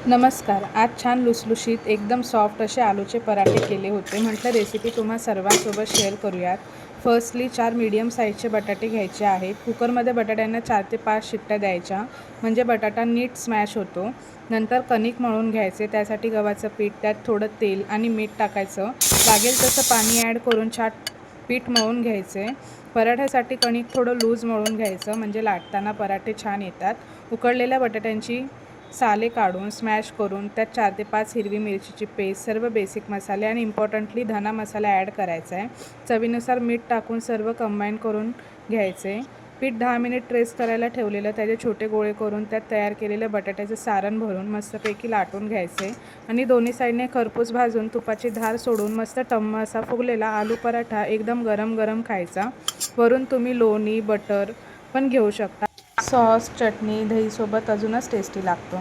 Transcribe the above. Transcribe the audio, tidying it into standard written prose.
नमस्कार. आज छान लुसलुशीत एकदम सॉफ्ट असे आलूचे पराठे केले होते. म्हटलं रेसिपी तुम्हा सर्वांसोबत शेअर करूयात. फर्स्टली 4 मीडियम साईजचे बटाटे घ्यायचे आहेत. कुकरमध्ये बटाट्यांना 4 ते 5 शिट्ट्या द्यायच्या, म्हणजे बटाटा नीट स्मॅश होतो. नंतर कणिक मळून घ्यायचे. त्यासाठी गव्हाचं पीठ, त्यात थोडं तेल आणि मीठ टाकायचं. लागेल तसं पाणी ॲड करून छान पीठ मळून घ्यायचे. पराठ्यासाठी कणिक थोडं लूज मळून घ्यायचं, म्हणजे लाटताना पराठे छान येतात. उकडलेल्या बटाट्यांची साले काढून स्मॅश करून त्यात 4 ते 5 हिरवी मिरचीची पेस्ट, सर्व बेसिक मसाले आणि इम्पॉर्टंटली धना मसाला ॲड करायचा आहे. चवीनुसार मीठ टाकून सर्व कंबाईन करून घ्यायचे. पीठ 10 मिनिट रेस्ट करायला ठेवलेलं, त्याचे छोटे गोळे करून त्यात तयार केलेलं बटाट्याचं सारण भरून मस्तपैकी लाटून घ्यायचे आणि दोन्ही साईडने खरपूस भाजून तुपाची धार सोडून मस्त टम्म असा फुगलेला आलू पराठा एकदम गरम गरम खायचा. वरून तुम्ही लोणी, बटर पण घेऊ शकता. सॉस, चटणी, दहीसोबत अजूनच टेस्टी लागतो.